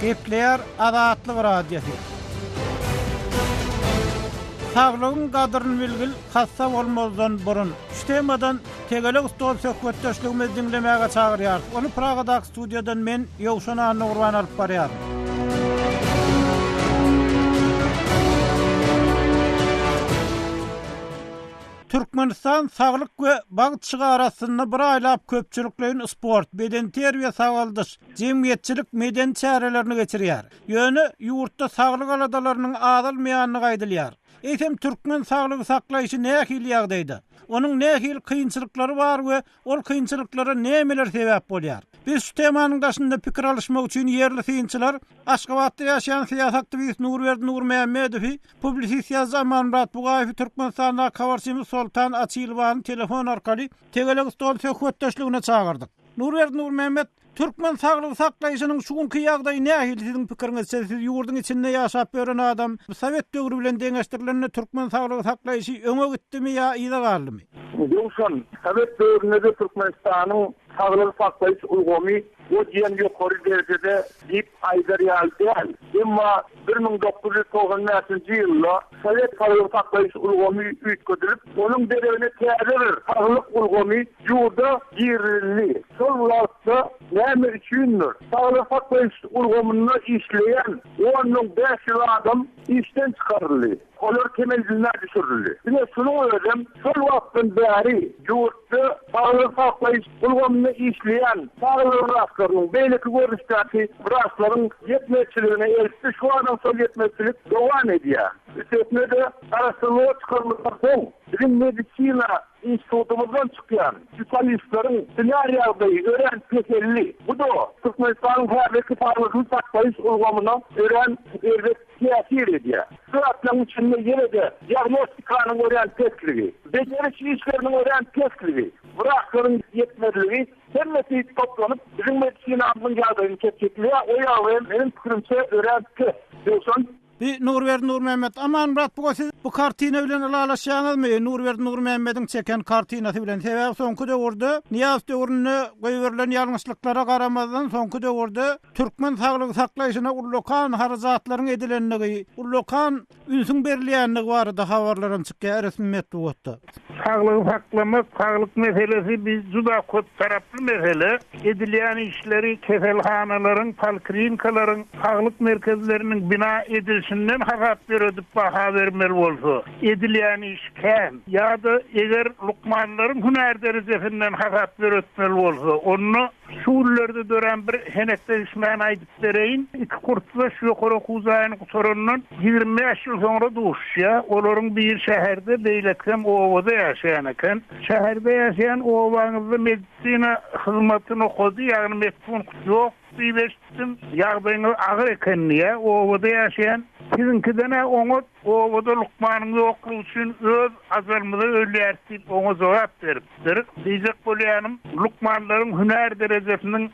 Gepleyer Azatlyk radiosu. Sağlığın qadrını bilgil hassa bolmazdan burun. Şu temadan tegelik stol söhbetdeşligimizi dinlemäge çağırýar. Onu Praga'daki studiyodan men Ýowşan Anna Urban alyp barýar. Türkmenistan saglyk we bagçygy arasynda bir aýlap köpçüliklerin sport, beden terbiýe sagalydyş, jemgyýetçilik meden çärelerini geçirýär. Ýöne ýurtda saglyk aladalarynyň azalmaýanyny gaýdylýar. Eýsem türkmen saglygy saklaýyşy nähili ýagdaýda? Onun nähili kynçylyklary bar we ol kynçylyklara nämeler sebäp bolýar? Biz şu temanyň daşynda pikir alışmak üçin yerli synçylar Aşgabatda ýaşaýan siýasat aktivist Nurberdi Nurmehmedow, publisist Ýazman Murat Bugaýew, Türkmenistanda kawarçymyz Sultan Açylwany telefon arkaly tegelik stol söhbetdeşligine çağırdyk. Nurberdi Nurmehmet, Türkmen saglygy saklaýyşynyň şuňky ýagdaýy nähili siziň pikiriňizçe? Siz ýurdun içinde ýaşap ýören adam, Sowet döwri bilen deňeşdirilen Türkmen saglygy saklaýyşy öňe gitdimi ýa ýa galdymy? Ýokşan, Sowet döwründe Türkmenistanyň saglygy saklaýyş ulgamy o diýen ýokary derejede dip aýdarýar däl. Emma 1990-njy ýylda Sowet saglygy saklaýyş ulgamy üýtgedilip, onuň derejine täze saglyk ulgamy ýurda ýerildi. Şol wagtda näme üçindir? Saglyk saklaýyş ulgamyny işleýän 10.000 adam işden çykaryldy. Olar kemeldine düşürüldü. Bile şunu öğrendim, şol wagtdan bäri ýurtda saglyk saklaýyş ulgamyny işleýän saglyk raşlarynyň beýleki görüşdäki raşlaryň ýetmekçiligine elçi şu adam şol ýetmekçilik dowam edýär. Üstesinde araşdyrma çykarmalar bizim medisina institutumuzdan çykýan spesialistlaryň ssenariýagy ören peselli. Bu da Türkmenistanyň häzirki saglyk saklaýyş ulgamyna ören täsir edýär. Şuratlaryň içinde ýerde diagnostikasyň ören testligi, beceriş işleriniň ören testligi, bıraklaryň ýetmezligi hemmesi toplanyp bizim medisinamyzyň ýagdaýyny keçirýär. O ýaly benim pikirimçe ören test. Bir Nurberdi Nurmehmet, aman Murat Bugaýew, bu kartina bilen alaşýanyzmy? Nurberdi Nurmehmetiň çeken kartinasy bilen sebäbi soňky döwürde Niýaz döwrüne goýberilen ýalňyşlyklara garamazdan soňky döwürde türkmen saglygy saklaýyşyna ullukan harajatlaryň edilenligi, ullukan ünsüň berilýänligi barada habarlaryň çykýar resmi metbuatda. Saglygy saklamak, saglyk meselesi biz juda köp taraply mesele. Edilýän işleri keselhanalaryň, poliklinikaryň, saglyk merkezleriniň bina edilişinden haýat berip baha bermeli bolsa, edilýän iş kän ýa-da eger lukmanlaryň hünär derejesinden haýat beretmeli bolsa, onu şuurlerde dören bir henekde ismän aýdyp bereýin. 2 kurtlaş ýokary okuzaýyny sorundan 25 ýyl soňra duşýa. Olaryň bir şäherde beýleksem owada ýaşaýan eken. Şäherde ýaşaýan owaňyzda medisina hyzmatyny okudy, ýagny metbun ýok. Biwestim ýagdaýyny agyr ekenliğe owada ýaşaýan sizinkiden oňa owada lukmanyň ýoklugy üçin öz azalmyny ölýärdi, oňa jogap beripdir. Diýjek bolýanym, lukmanlaryň hünär derejesiniň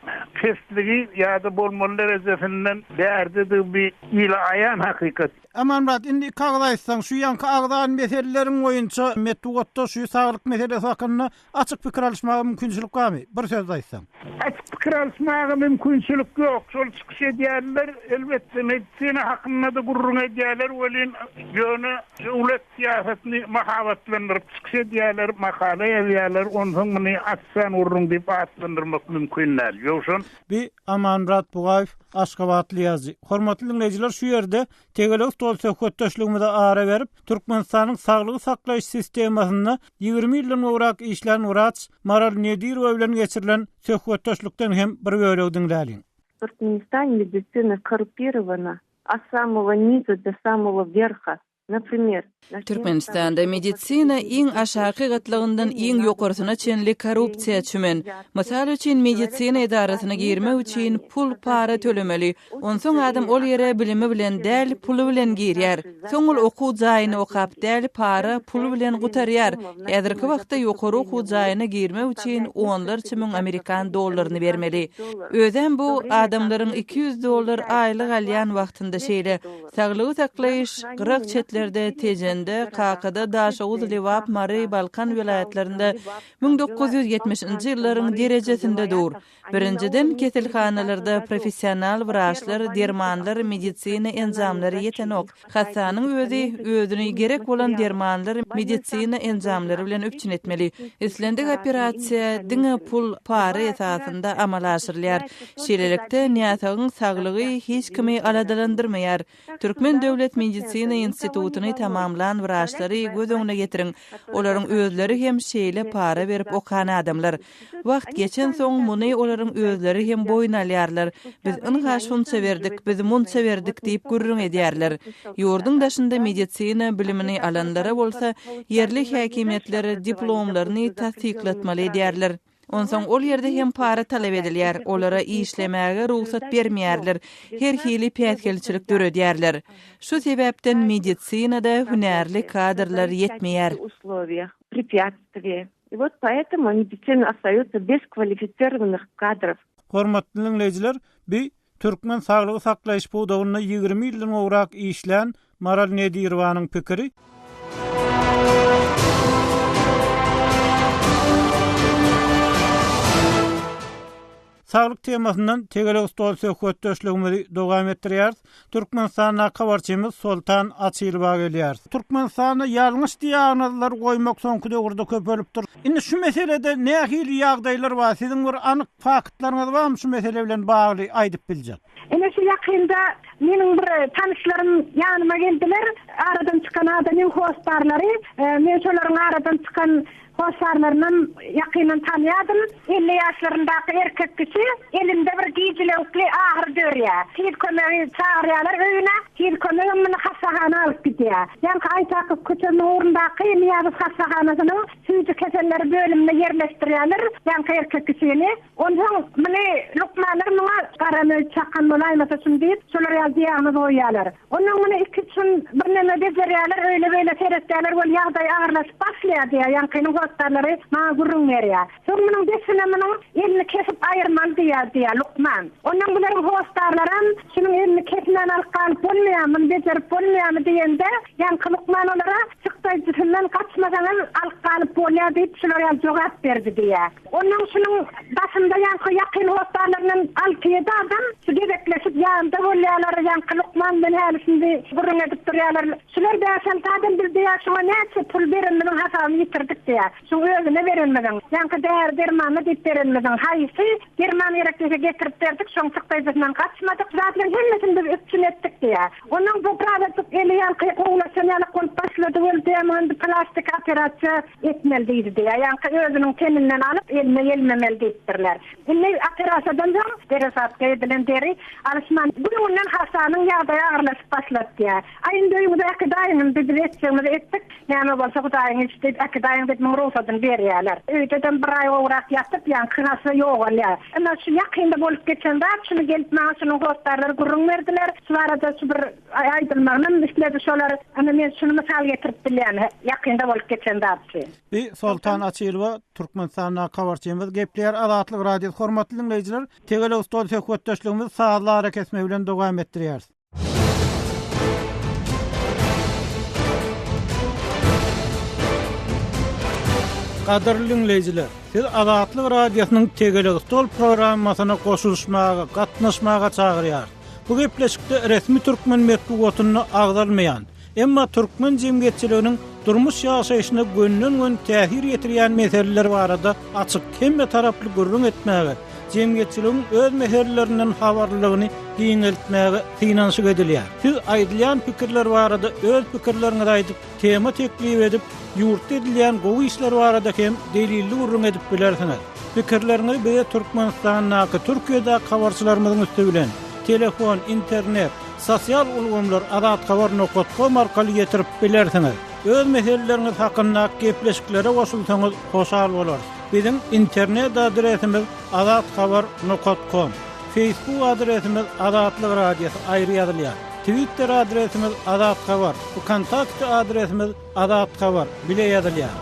kestligi ýa-da bolmaly derejesinden bärde bir ýyla aýan hakykat. Aman Murat, indi kagdaýsaň şu ýanky agdaýan meseleleriň boýunça metbuatda şu saglyk meselesi hakynda açyk pikir alışmagy mümkinçilik barmy? Bir söz aýtsaň. Açyk pikir alışmagy mümkinçilik ýok. Şol çykyş edýärler elbetde medisina hakynda da gurrun edýärler, welin ýöne döwlet siýasatyny mahabatlandyryp çykyş edýärler, makala ýazýarlar, ondan muny atsan urrun diýip atlandyrmak mümkinler. Ýokşan bir Aman Murat Bugaýew Aşgabatly ýazy. Hormatly dinleýijiler, şu ýerde tegelik stol söhbetdeşligimize ara berip Türkmenistanyň saglygy saklaýyş sistemasyna 20 ýyldan urak işlän wraç Maral Nedirow bilen geçirilen söhbetdeşlikden hem bir bölegi dinläýin. В Туркменистане медицина коррумпирована от самого низа до самого верха. Например, Türkmenistanda medisina iň aşağı gatlygyndan iň ýokarysyna çenli korrupsiýa çümen. Mysal üçin medisina edarasyna girmek üçin pul para tölemeli. Onsoň adam ol ýere bilimi bilen däl, pulu bilen girýär. Soňul okuw jaýyny okap däl para, pulu bilen gutarýar. Häzirki wagtda ýokary okuw jaýyna girmek üçin $10 Amerikan dollaryny bermeli. Özem bu adamlaryň $200 aýlyk alýan wagtynda şeýle saglygy saklaýyş 40 çetlerde teje Berlinde, Kakada, Daşoğuz, Livap, Mari, Balkan vilayetlerinde 1970-nji ýyllaryň derejesinde dur. Birinciden kesilhanalarda professional wraçlar, dermanlar, medisina enzamlary ýetenok. Hastanyň özüni gerek bolan dermanlar, medisina enzamlary bilen öpçün etmeli. Islendik operasiýa diňe pul para esasında amal aşyrylýar. Şeýlelikde näsagyň saglygy hiç kimi aladalandyrmaýar. Türkmen Döwlet Medisina Institutuny tamamlan wraçlary göz öňüne getiriň. Olaryň özleri hem şeýle para berip okan adamlar. Wagt geçen soň muny olaryň özleri hem boyun alýarlar. Biz ynha şunça berdik, biz munça berdik diýip gürrüň edýärler. Ýurdun daşynda medisina bilimini alanlara bolsa, yerli häkimetleri diplomlaryny tasdiklatmaly edýärler. Onsoň ol ýerde hem para talap edilýär, olara işlemäge ruhsat bermeýärler, her hili pätgelçilik döredýärler. Şu sebäpden medisinada hünärli kadrlar ýetmeýär. И вот поэтому медицина остается без квалифицированных кадров. Hormatly dinleýijiler, bi Türkmen saglygy saklaýyş budagyna 20 ýyldan owrak işlän Maral Nedirwanyň pikiri. Saglyk temasyndan tegelik stol söhbetdeşligimizi dowam etdirýär. Türkmenistana habarçymyz Sultan Açylba gelýär. Türkmenistana ýalňyş diýagnozlar goýmak soňky döwürde köpelipdir. Indi şu meselede nähili ýagdaýlar bar? Siziň bir anyk faktlaryňyz barmy şu mesele bilen bagly aýdyp biljek? Ene şu ýakynda meniň bir tanışlarym ýanyma geldiler. Aradan çykan adamyň hostarlary, men şolaryň aradan çykan hostarlaryny ýakynan tanýadym. 50 ýaşlaryndaky erkek kişi elinde bir giýijilikli ahyr dörýär. Sil kömegi çağırýarlar öýüne, sil kömegi meni hasahana alyp gidýär. Ýani aýtaky köçenin orundaky Niýazy hasahanasynyň süýji keselleri bölümine yerleşdirýärler. Ýani erkek kişini. Ondan meni lukmanlar muňa garamy çakan bolaýmasa şun diýip, şolar ýazyarmy goýýarlar. Ondan meni iki üçün bir neme bezerýärler, öýle böyle seretýärler, bol ýagdaý agyrlaşyp başlaýar diýär. Ýani hostarlary maňa gurrun berýär. Soň meniň desine meniň elini kesip aýyrman diýär Lukman. Ondan bilen hostarlaram şunun elini kesmän alkan bolmaýarmy, bejerip bolmaýarmy diýende, ýani Lukman olara çykdaýjysynyň kaçmasaňyz alkalyp bolýar diýip şolara jogap berdi diýär. Ondan şunun başynda ýani ýakyn hostarlarynyň alkyda adam şu gerekleşip ýanynda bolýarlar, ýani Lukman bilen hälisinde gurrun edip durýarlar. Şular bäşen tadan bildiýär, şoňa näçe pul berenmeden hasabyny ýitirdik diýär. Şu özüne berenmeden, ýani däher dermany diýip berenmeden, haýsy derman ýereklige getirip berdik, şoň çykdaýjysynyň kaçmadyk, zatlaryň hemmesini biz öpçün etdik diýär. Onuň bu prawatyk eli ýani gowlaşanyny kolup başlady, weldi plastik operasiýa etmeli diýdi. Ýani özüniň teninden alyp elime gelmemeli diýipdirler. Indi operasiýadan soň deresatka edilen deri alışman bundan hasanyň ýagdaýy agyrlaşyp başlady. Aýynda öýünde akdaýyň biletçimizi etdik. Näme bolsa Hudaýyň işte akdaýyň diýip ruhsatyny berýärler. Öýdeden bir aý owrak ýatyp ýani kynasy ýok bolýar. Ama şu ýakynda bolup geçende şunu gelip maşynyň hostarlary gurrun berdiler. Şu arada şu bir aýdylmagyny işledi şolar. Ana men şunu mysal getirip bilýän ýakynda bolup geçende apsy. Bi Sultan Açylba Türkmenistana habarçymyz gepler Azatlyk radio hormatly dinleýijiler. Tegelik stol söhbetdeşligimiz saatlara kesme bilen dowam etdirýär. Qadarly dinleýijiler, siz Azatlyk radiosynyň Tegelik stol programmasyna goşulmagy, gatnaşmagy çagyrýar. Bu gepleşikde resmi türkmen medeniýetini agdalmaýan, emma türkmen jemgyýetçiliginiň durmuş ýaşaýyşyna gönnün täsir ýetirýän meseleler barada açyk hemme taraply gurrun etmäge, jemgyýetçiligiň öz meselelerinden habarlygyny giňeltmäge finansyk edilýär. Siz aýdylýan pikirler barada öz pikirleriňizi aýdyp, tema teklip edip, ýurtda edilýän gowy işler barada hem delilli gurrun edip bilersiňiz. Pikirleriňizi bize Türkmenistanyň, Türkiýede habarçylarymyzyň üstü bilen telefon, internet, sosial ulgamlar adatxabar.com arkaly getirip bilersiňiz. Öz meseleleriňiz hakynda gepleşiklere goşulsaňyz hoşal bolar. Bizim internet adresimiz adatxabar.com, Facebook adresimiz Azatlyk Radiosu aýry ýazylýar. Twitter adresimiz Azatxabar, kontakt adresimiz Azatxabar bile ýazylýar.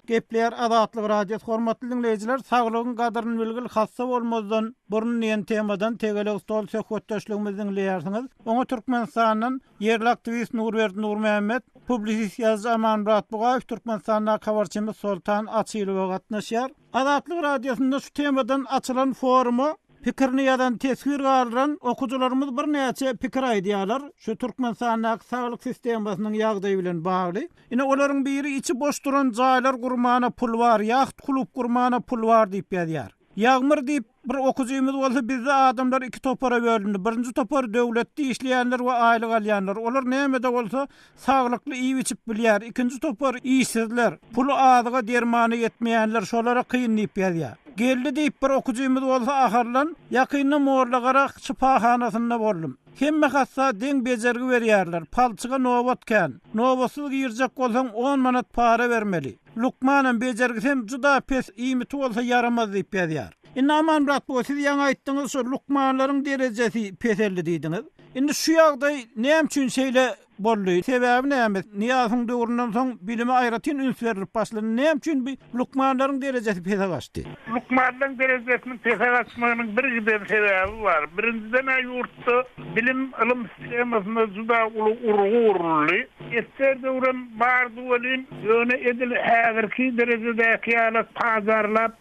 Gepler Azatlyk Radio hormatly dinleyijiler, saglygyň gadryny bilgil hassa bolmazdan burun ýen temadan tegelik stol söhbetdeşligimizi dinleýärsiňiz. Oňa Türkmenistanyň yerli aktivist Nurberdi Nurmehmet, publisist ýazgy Amanmurat Bugaýew, Türkmenistanyň habarçymyz Soltan Açylow gatnaşýar. Azatlyk Radiosunda şu temadan açylan forumy pikirini ýadan tesvir galyran okujularymyz bir näçe pikir aýdýarlar. Şu Türkmenistanyň saglyk sistemasynyň ýagdaýy bilen bagly. Ine olaryň biri içi boş duran jaýlar gurmana pul bar, ýaht klub gurmana pul bar diýip ýazýar. Ýagmyr diýip bir okujymyz bolsa bizde adamlar iki topara bölündi. Birinji topar döwletde işleýänler we aýlyk alýanlar. Olar nämede bolsa saglykly iýip içip bilýär. Ikinji topar işsizler, pulu adyga dermany ýetmeýänler, şolara kıyın diýip ýazýar. Geldi diýip bir okujymyz bolsa aharlan ýakyny morlagarak şifahanasynda boldum. Hemme hassa deň bejergi berýärler. Palçyga nowatkan. Nowasyz girjek bolsaň 10 manat para bermeli. Lukmanam bejergisem juda pes iýmiti bolsa yaramaz diýip ýazýar. Indi Amanmurat bu siz ýa-da aýtdyňyz şu lukmanlaryň derejesi peselli diýdiňiz. Indi şu ýagdaý näme üçin şeýle boldy? Sebebi näme? Niýasyň döwründen soň bilime aýratyn üns berilip başlandy. Näme üçin bu lukmanlaryň derejesi pese gaçdy? Lukmanlaryň derejesiniň pese gaçmagynyň bir gide sebebi bar. Birinciden ýurtda bilim ilim sistemasyna juda urgurly. Esker döwrün bardy bolyn ýöne edil häzirki derejedäki ýaly pazarlap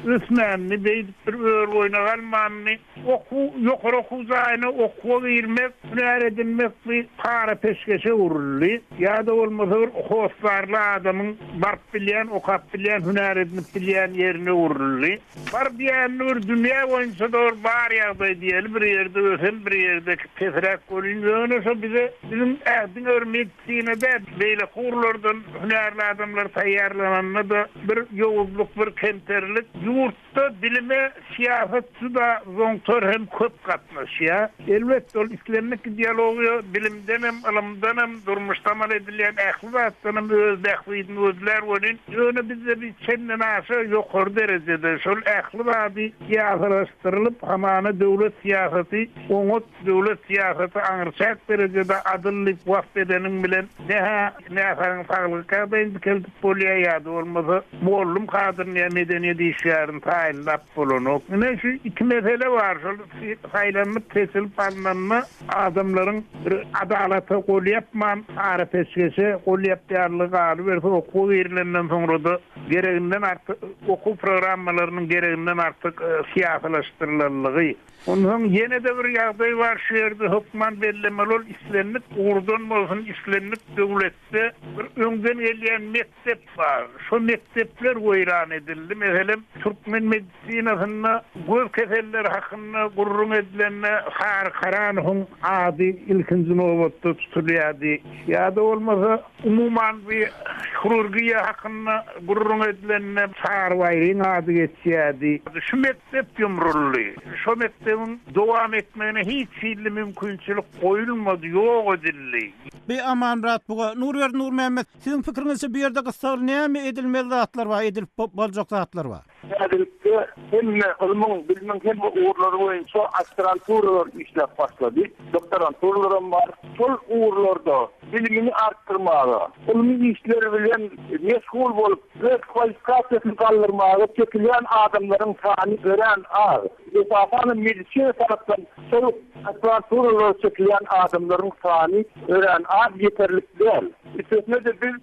üsmänni beýip bir ör oýnagalmanny ýokary okujaýyny okuw bermek, hünär edinmek bir para peşkeşe urully. Ýa-da bolmasa bir hostarly adamyň barp bilýän, okap bilýän, hünär edinip bilýän ýerine urully. Bar diýän nur dünýä boýunça bar ýagdaý diýeli bir ýerde ösen, bir ýerde pesrek bolýan. Ýöne bize bizim ähdiň örmekçiňede beýle hurlardan hünärli adamlar taýýarlananda da bir ýowuzluk, bir kemterlik ýurtda bilime siýasatçy da zoňtor hem köp gatnaşýar. Elbetde ol islenlik dialogy bilimdenem, ilimdenem, durmuşdamal edilýän ähli zatlaryň öz dähliýetini özler bolýan. Ýöne bizde bir çenden aşa ýokary derejede şol ähli zady siýasatlaşdyrylyp hamana döwlet siýasaty, oňa döwlet siýasaty aňyrçak derejede adyllyk wagt edeniň bilen nähaň saglyka beýdi kelip bolýar ýa-da bolmasa mollum kadryny medeniýet işlerini taýinlap bolanok. Ine şu iki mesele var. Şol taýinlanyp kesilip alınanma adamlaryň adalata golýapman, ara peşkeşe golýapdýarlygy aly berse okuw berilenden soňra da gereginden artyk okuw programmalarynyň gereginden artyk siýasalaşdyrylýanlygy. Ondan yine de bir ýagdaý var şu ýerde hukman bellemeli islenlik urdan bolsun islenlik döwletde bir öňden gelýän mektep var. Şu mektepler goýran edildi. Meselem Türkmen medisinasyna göz keseller hakyna gurrun edilenne harkaranyň ady ilkinji nowatda tutulýardy. Ýa-da bolmasa umuman bir chirurgiýa hakyna gurrun edilenne sarwaýryň ady geçýärdi. Şu mektep ýumrully. Şu mektep dowam etmegine hiç illi mümkinçilik goýulmady, ýok edildi. Bir Amanmurat buga Nurberdi Nurmehmet, siziň pikiriňizçe bu ýerde gysaly näme edilmeli zatlar bar, edilip boljak zatlar bar? Elbette hemme ilmiň bilmeň hem uğurlary boýunça aspiranturalar işläp başlady. Doktoranturalar bar. Şol uğurlarda bilimini artdyrmaga, ilmi işleri bilen meşgul bolup öz kwalifikasiýasyny galdyrmaga çekilýän adamlaryň sany gören az. Esasany medisina tarapdan şol aspiranturalar çekilýän adamlaryň sany gören az ýeterlik däl. Üstesinde biz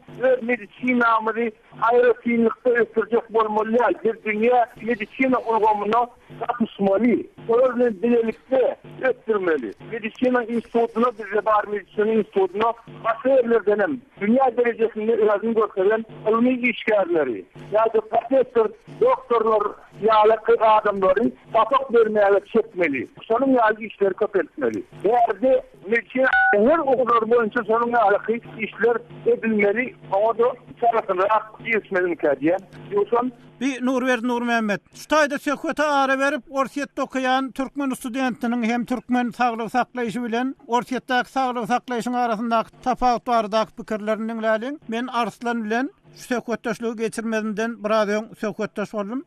medisinamyzy aýratynlykda ösürjek bolmaly. Bir dünya medisina ulgamyna katışmaly. Şolary bilelikde ösürmeli. Medisina institutuna bize bar medisina institutuna başga ýerlerden hem dünya derejesinde ýazyn götüren ilmi işgärleri, ýa-da professor, doktorlar ýaly adamlary tapak bermäge çekmeli. Şonuň ýaly işleri köp etmeli. Berde medisina her okuwlar boýunça şonuň ýaly işler edilmeli. Oňa da çaratyrak ýetmeli kädiýär. Ýoksa Bir Nurberdi Nurmehmet, şu taýda söhbete ara berip orsiýetde okuyan Türkmen studentiniň hem Türkmen saglyk saklaýyşy bilen orsiýetdäki saglyk saklaýyşyň arasyndaky tapawut bardak pikirlerini dinläliň. Men Arslan bilen şu söhbetdeşligi geçirmedinden birazdan söhbetdeş boldum.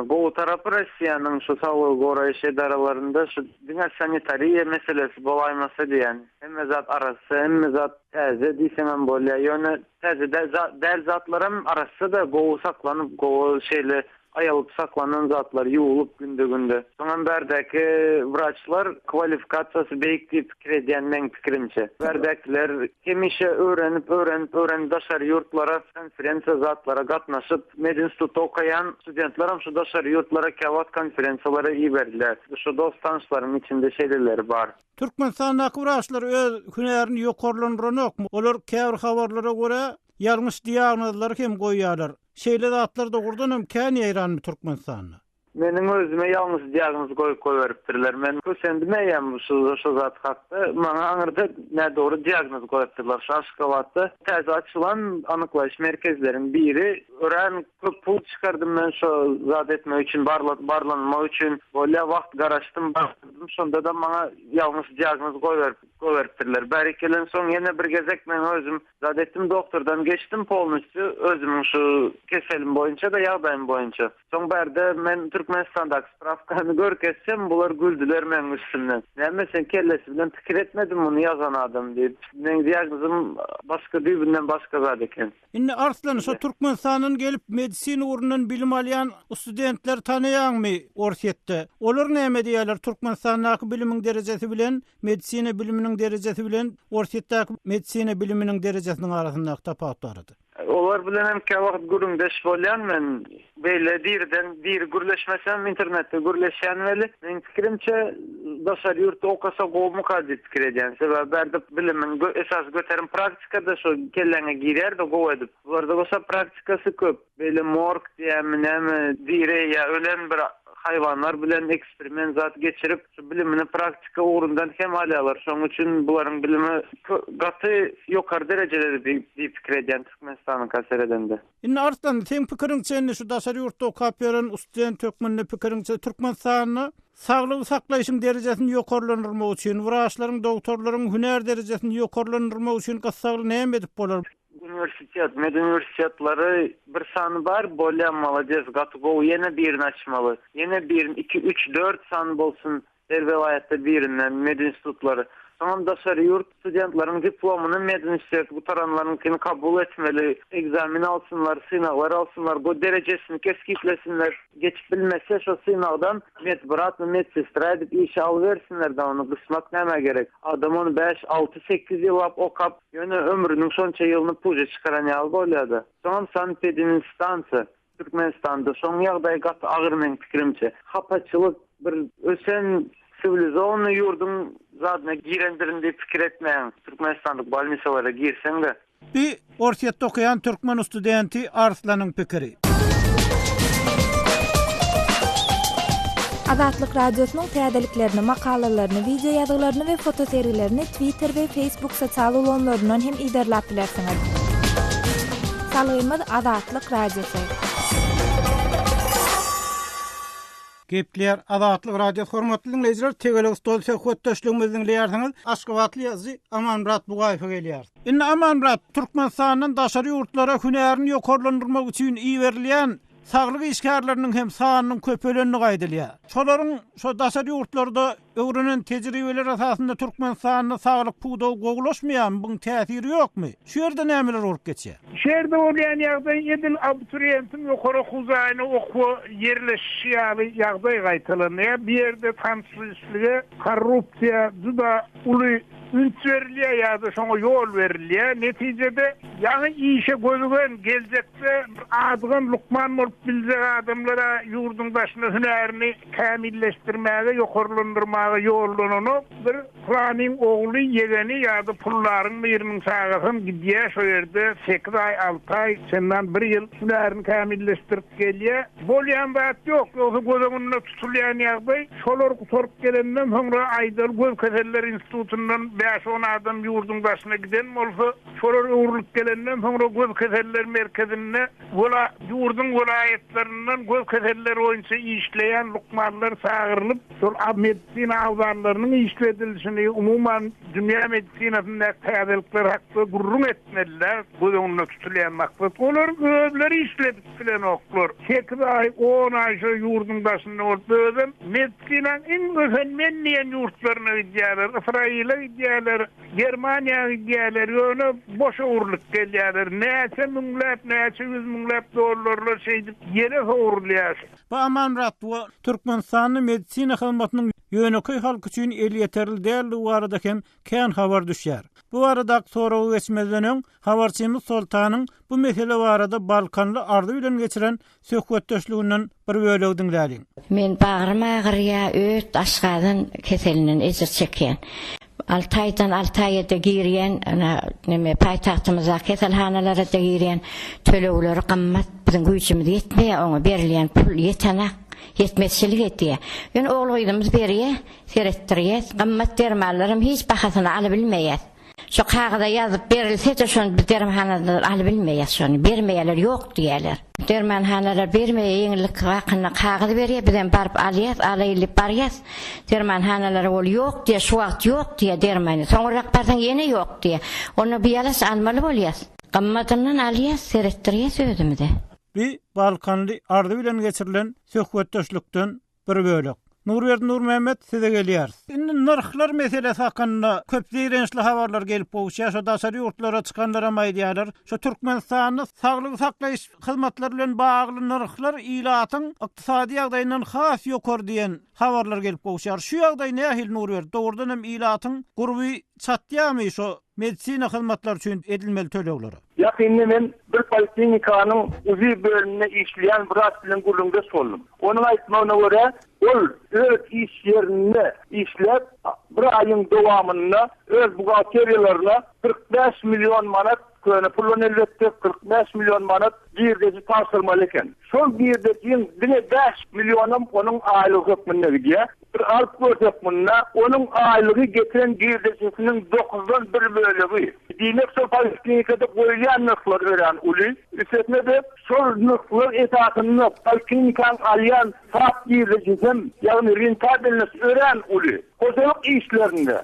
Bu tarafı Russiýanyň şu sağlyk goraýyş edaralarynda şu diňe sanitariýa meselesi bolaýmasa diýen. Hemme zat arasy, hemme zat täze diýsem bolýar. Ýöne täze däl zatlarym arasy da gowy saklanyp, gowy şeýle aýalyp saklanan zatlar ýuwulup günde. Soňan berdäki wraçlar kwalifikasiýasy beýik diýip pikir edýän men pikirimçe. Berdäkiler hemişe öğrenip daşary ýurtlara, konferensiýa zatlara gatnaşyp, med institutda okayan studentler hem şu daşary ýurtlara käwat konferensiýalara iýberdiler. Şu dost tanışlaryň içinde şeýleler bar. Türkmenistanyň wraçlar öz hünerini ýokarlandyranyokmy? Olar käbir habarlara görä ýalňyş diagnozlary hem goýýarlar. Şeýle zatlar dogurdan hem kän ýaýranmy Türkmenistanyň? Meniň özüme ýalňyş diagnoz goýup beripdirler. Men kösendimeýem şu zat hakda. Maňa aňyrda nädogry diagnoz goýupdylar. Şaşkawatda täze açylan anyklaş merkezleriň biri. Ören köp pul çykardym men şu zat etmek üçin, barlanmak üçin. Bolýa wagt garaşdym, baktym. Şonda da maňa ýalňyş diagnoz goýupdylar. Berikelen soň ýene bir gezek men özüm zat etdim, doktordan geçdim polnusy özümün şu keselim boýunça da ýagdaýym boýunça. Soň berde men Türkmenistan'da spravkany görkezsem bular güldüler men üstünden. Näme sen kellesi bilen pikir etmedim bunu yazan adam diýip. Men diagnozum başga düýbinden başga zat eken. Indi Arslan şu Türkmenistanyň gelip medisina urundan bilim alýan studentler tanıýanmy orsetde? Olar näme diýerler Türkmenistanyň bilimiň derejesi bilen medisina biliminiň derejesi bilen orsetdäki medisina biliminiň derejesiniň arasynda tapawut bardy? Olar bilen hem käwagt gürüňdeş bolýan men beýle dir gürleşmesem internetde gürleşýän weli men pikirimçe daşary ýurtda okasa gowmuka diýip pikir edýän. Sebäbi berde bilimiň esas göterim praktikada şu kelleňe girer de gow edip. Bularda gosa praktikasy köp. Beýle morg diýämi näme dire ýa ölen bir hayvanlar bilen eksperiment zat geçirip şu bilimini praktika uğrundan hem alýarlar. Şoň üçin bularyň bilimi gaty ýokary derejelerde diýip pikir edýän Türkmenistanyň kaseredende. Indi Arslan sen pikiriňçe şu daşary ýurtda okap beren student tökmenine pikiriňçe Türkmenistanyň saglygy saklaýyşyň derejesini ýokarlandyrmak üçin, wraçlaryň, doktorlaryň hüner derejesini ýokarlandyrmak üçin gasagly näme edip bolar? Med üniversitetlary bir sany bar, bolýan molades gatygow ýene birini açmaly. Ýene 1, 2, 3, 4 sany bolsun her welaýatda birinden med institutlary. Soňra daşary ýurt studentlaryň diplomuny med üniversitet bu taranlarynkini kabul etmeli, egzamin alsınlar, sınavlar alsınlar, bu derejesini keskitlesinler. Geçip bilmese şu sınavdan medbrat ve medsestra edip iş alıversinler da onu kısmak näme gerek. Adam onu 5, 6, 8 ýyl okap, ýöne ömrüniň şonça ýylyny puja çykaran ýaly bolýardy. Soň sanitedin instansiýa Türkmenistanda şoň ýagdaý gaty agyr men pikirimçe. Hapaçylyk bir ösen sivilizasyony ýurdun zadyna girendirin diýip pikir etmeýän. Türkmenistanlyk balnisalara girseň de. Bir orsetde okuyan Türkmen studenti Arslanyň pikiri. Azatlyk radiosynyň täzeliklerini, makalalaryny, video ýazgylaryny we fotoseriýelerini Twitter we Facebook sosial ulanlaryndan hem iderläp bilersiňiz. Salymyz Azatlyk radiosy. Gepler Azatlyk radio hormatly dinleýijiler, tegelik stol söhbetdeşligimiziň leýärsiňiz Aşgabatly ýazy Amanmurat Bugaýew gelýär. Indi Amanmurat Türkmenistanyň daşary ýurtlara hünerini ýokarlandyrmak üçin iýerilýän saglyk işgärleriniň hem sanynyň köpelenini gaýdylýar. Şolaryň şu daşary ýurtlarda öwrenen tejribeler asasynda Türkmenistanyň saglyk puwdaw gowulaşmaýan buň täsiri ýokmy? Şu ýerde nämeler bolup geçýär? Şu ýerde bolýan ýagdaý edil abituriyentim ýokary huzaýyny okuw yerleşýär ýagdaý gaýtalanýar. Bir ýerde tanşyşlygy, korrupsiýa juda uly ünç berilýär ýa-da şoňa ýol berilýär. Netijede ýa-ni işe gözügen geljekde adygan Lukman bolup biljek adamlara ýurdun başyna hünerini kämilleşdirmäge, ýokarlandyrmaga ýollanyp bir planyň ogly ýegeni ýa-da pullaryň biriniň sagysyn gidýär şo ýerde 8 ay, 6 ay, şendan 1 ýyl hünerini kämilleşdirip gelýär. Bolýan zat ýok, ýoksa gözüňde tutulýan ýagdaý şolar sorup gelenden soňra Aýdal Göz Keseller institutundan 5-10 adam yurdun başına giden bolsa, şolar uğurluk gelenden sonra göz keseller merkezine bola yurdun vilayetlerinden göz keseller oyunca işleyen lukmanlar sağırılıp, şol medisina awzarlarının işledilişini umuman dünya medisinasında tayabelikler hakkı gurrun etmeliler. Bu da onunla tutulayan maksat. Onlar özleri işledik filan oklar. 8 ay, 10 ay şu yurdun başında orada medisinan en özenmenleyen yurtlarına gidiyorlar. İsrail'e gidiyorlar. Germaniya gidiyorlar. Öyle boşa uğurluk geliyorlar. Neyse münglep, neyse yüz münglep doğrularla yere uğurluyor. Bu Amanrat bu Türkmenistan'ın medisina hizmetinin yönököy halk üçün el yeterli değerli bu arada kän habar düşer. Bu arada sorağı geçmezden habarçymyz Sultanın bu mesele barada Balkanlı ardy bilen geçiren söhbetdeşliginden bir bölegi dinläýin. Men bagyryma agyrya öt aşgadan keselinin ezir çeken. 6 aydan 6 ayda girýän neme paýtagtymyza keselhanalara da girýän tölegleri gymmat bizim güýçimiz ýetmeýär, oňa berilýän pul ýetenek yetmezçilik etdiýär. Ýöne ogluýdymyz berýär, seretdirýär, gymmat dermanlarym hiç bahasyny aly bilmeýär. Şu kağıda yazıp berilse de şonu dermanhanalar aly bilmeýär, şonu bermeýärler, ýok diýerler. Dermanhanalar bermeýär, ýeňillik hakyna kağıdy berýär, bizden barıp alýas, alyp barýas. Dermanhanalar ol ýok diýär, şu wagt ýok diýär dermany. Soňra bardan ýene ýok diýär. Onu biýalas almaly bolýas. Gymmatyndan alýas, seretdirýäs özümde. Bir Balkanlı ardy bilen geçirilen söhbetdeşlikden bir bölek. Nur Mehmet size gelýär. Indi narhlar meselesi hakkında köp dirençli habarlar gelip bolýar. Şo daşary ýurtlara çykanlara maýdýarlar. Şo Türkmenistanyň saglyk saklaýyş hyzmatları bilen bagly narhlar ilatyň ykdysady ýagdaýyndan has ýokar diýen habarlar gelip bolýar. Şu ýagdaý nähil Nurwer? Dogrudan hem ilatyň gurby çatýarmy şo medisina hyzmatları üçin edilmeli tölegleri? Yakynda men bir poliklinikanyň uzy bölümine işleyen bir bilen gurulunda soldum. Onun aýtmagyna görä, ol öz iş ýerinde işlep bir aýyň dowamında öz bugalteriýalaryna 45 milyon manat köne pulun elbette 45 milyon manat girdeci taşırmalı eken. Şol girdeciğin 5 milyonum onun aylık hükmünde gidiyor. Bir alt hükmünde onun aylığı getiren girdecinin 9'dan 1 bölüğü. Dinek sol poliklinikada koyulan nıklar öğren uli. Üstüne de sol nıklar esasını poliklinikan alyan saat girdecinin yani rentabilnes öğren uli. Kocalık işlerinde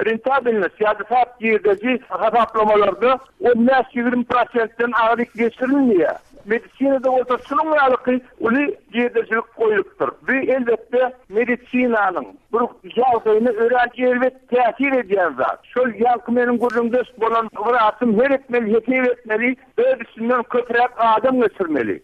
rentabilnes yani saat girdeci hesaplamalarda 15-20%'den ağırlık geçirilmiyor. Medisinada ortasının aylığı uli girdecilik koyuluptur. Bir elbette medisinanın bir ýagdaýyna öğrenci elbet täsir edýän zat. Şol ýalkymenin gurrunda bolan bir atym her etmeli, ýetip etmeli, öýdüsinden köprek adam geçirmeli.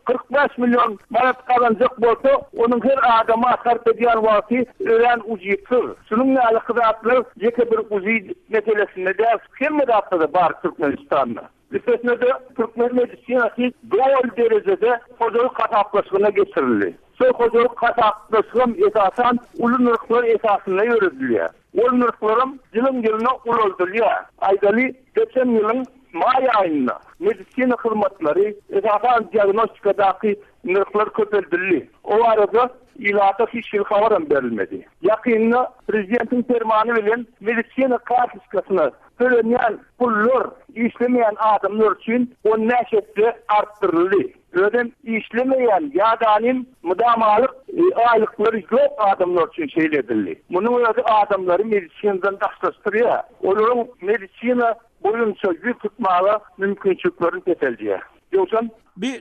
45 milyon manat kazanjak bolsa, onun her adama sarf edýän wagty öğren ujiýypdyr. Şunun alakadary ýeke bir uji meselesinde de hemme de bar Türkmenistanda. Üstesine de Türkmen medisinası doğal derecede hocalık kataplaşığına geçirildi. Şu hocalık kataplaşığım esasen ulu nırklar esasında yürüdülüyor. O nırklarım yılın yılına ulaştırılıyor. Aydalı geçen yılın May ayında medisina hizmetleri esasen diagnostikadaki nırklar köpeldirli. O arada ilata hiç yıl havaran verilmedi. Yakınına Prezidentin fermanı bilen medisina kartiskasını tölenýän pullar işlemeýän adamlar üçin 10 näşetde arttyryldy. Ödem işlemeýän ýa-da mudamalyk aýlyklary ýok adamlar üçin şeýledildi. Munyň öňe adamlary medisinadan daşlaşdyrýar. Olaryň medisina boýunça ýük tutmagy mümkinçiliklerini teteldiýär. Ýoksa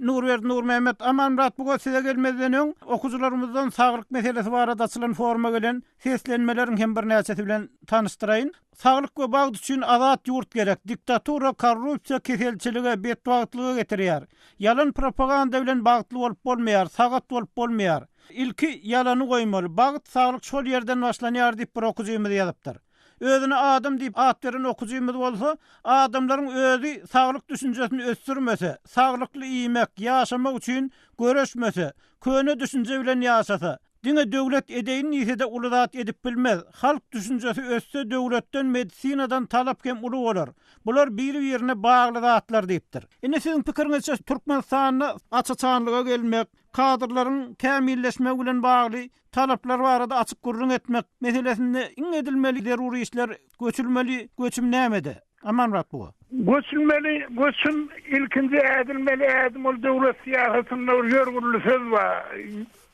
Nur Mehmet Amanrat bu size gelmezden öň okuwçylarymyzdan saglyk meselesi barada açylan forma gelen seslenmeleriň hem bir näçesi bilen tanıştyraýyn. Saglyk we bagdy üçin azat ýurt gerek. Diktatura, korrupsiýa, keselçiligi, betbagtlygy getirýär. Yalan propaganda bilen bagtly bolup bolmaýar, sagat bolup bolmaýar. Ilki ýalany goýmaly. Bagyt saglyk şol ýerden başlanýar diýip bir okuwçymyz ýazypdyr. Özüne adam diýip at beren okuwçymyz bolsa, adamlaryň özü saglyk düşünjesini ösdürmese, saglykly iýmek, ýaşamak üçin göreşmese, köne düşünje bilen ýaşasa, Dine döwlet edeýin ýa-da uluzat edip bilmez. Halk düşünjesi össe döwletden medisinadan talap kem uly bolar. Bular bir-birine bagly zatlar diýipdir. Ine siziň pikiriňizçe Türkmenistanyny açyçanlyga gelmek, kadrlaryň kämilleşmegi bilen bagly talaplar barada açyk gurrun etmek meselesinde iň edilmeli zeruri işler göçülmeli, göçüm nämede? Aman Rabbı. Göçüm ilkinci edilmeli edim ol döwlet siýasatynda ýörgürli söz var.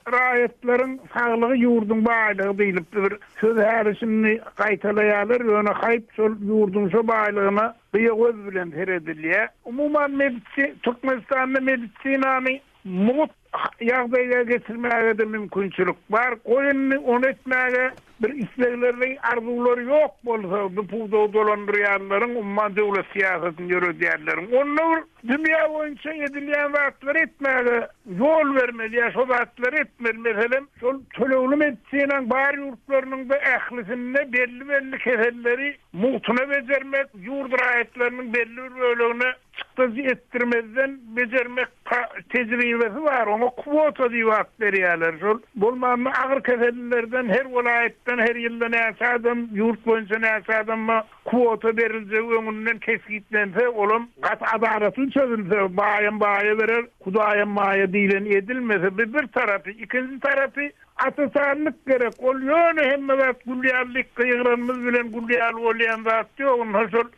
Raýatlaryň saglygy ýurdun baýlygy diýilip bir söz härisini gaýtalaýarlar, ýöne haýp şol ýurdun şo baýlygyna beýgöz bilen heredilýär. Umuman Türkmenistanyň medisinany mut ýagdaýa getirmäge de mümkinçilik bar. Goýuny on etmäge bir isleglerle arzulary ýok bolsa, bu puwda dolandyrýarlaryň umman döwlet siýasatyny ýöredýärler. Onlar dünýä boýunça edilýän wagtlar etmäge ýol bermeli, şo wagtlar etmeli. Meselem, şol tölegli medisinaň bar ýurtlarynyň da ählisinde belli keselleri muhtuna bejermek, ýurt raýatlarynyň belli bir bölügine çykdyzy etdirmezden bejermek tejribesi var. Ona kvota diýip berýärler. Şol bolmamy agyr kesellerden her welaýetden her ýylda näçe adam ýurt boýunça näçe adamma kvota berilje öňünden kesgitlense olam gat adaratyny çözülse baýa berer, Hudaýam maýa diýilen edilmese bir tarapy, ikinji tarapy atysanlyk gerek. Ol ýöne hemme wagt gulýarlyk gyýranmyz bilen gulýar bolýan zat ýok. Şol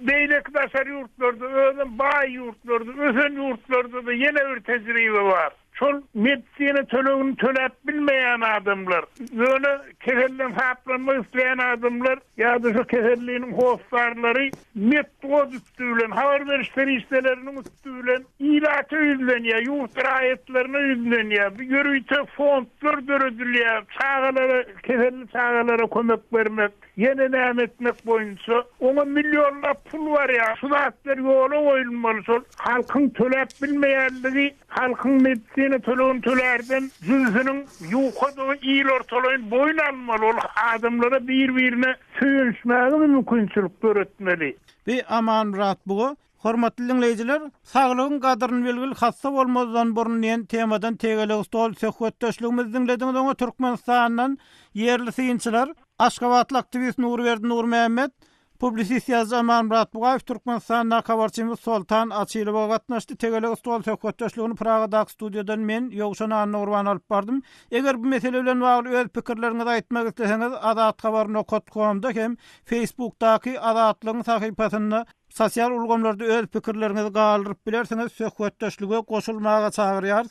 beýlek daşar ýurtlarda, özüm baý ýurtlarda, ösen ýurtlarda da ýene bir tejribe bar. Şol medisina tölegini töläp bilmeýän adamlar, ýöne kesellen haplanmak isleýän adamlar, ýa-da şu keselliğiniň hostarlary metod üstülen, habar berişleri işlerinin üstülen ilaçy ýüzlenýär, ýurt raýatlaryna ýüzlenýär, bir ýörüýte fondlar döredilýär, çağalara, keselli çağalara kömek bermek, ýene näme etmek boýunça ona milyonlap pul var ya, şu zatlar ýola goýulmaly. Şol halkyň töläp bilmeýänligi, halkyň medisina tölegini tölerden jüzünün ýuqada ýyl ortalaýyn boyun almaly, ol adamlara bir-birine süýünşmäge mümkinçilik göretmeli. Bir aman rahat bu. Hormatly dinleýijiler, saglygyň gadryny belgili hassa bolmazdan burun diýen temadan tegeleg stol söhbetdeşligimiz dinlediňiz. Türkmenistanyň yerli synçylar, Aşgabatly aktivist Nurberdi Nurmehmet, publisist ýazgy Aman Ratbugaýew, Türkmenistanyň habarçymyz Soltan Açylyba gatnaşdy. Tegeleg stol söhbetdeşligini Pragadaky studiodan men Ýogşan Anurwan alyp bardym. Eger bu mesele bilen bagly öz pikirleriňizi aýtmak isleseňiz, adathabar.com-da hem Facebookdaky Adatlygyň sahypasyna sosial ulgamlarda öz pikirleriňizi galdyryp bilersiňiz, söhbetdeşlige goşulmaga çagyrýar.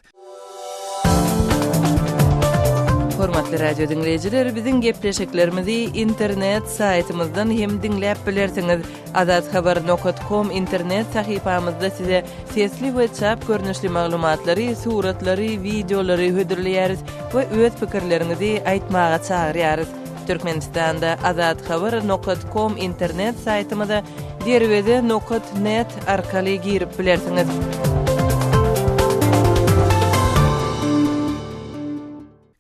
Hormatly radio dinleýijiler, biziň gepleşiklerimizi internet saýtymyzdan hem dinläp bilersiňiz. Adathabar.com internet sahypamyzda size sesli we çap görnüşli maglumatlary, suratlary, videolary hödürleýäris we öz pikirleriňizi aýtmaga çagyrýarys. Türkmenistanda adathabar.com internet saýtymyza derwede.net arkaly girip bilersiňiz.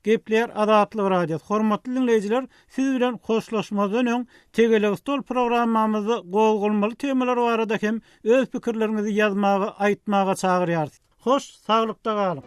Gepler Adatly radio. Hormatly dinleýijiler, siz bilen hoşlaşmazdan öň Tegeleg stol programmamyzy gowgulmaly temalar barada hem öz pikirlerinizi ýazmaga, aýtmaga çagyrýar. Hoş, saglykda galyň.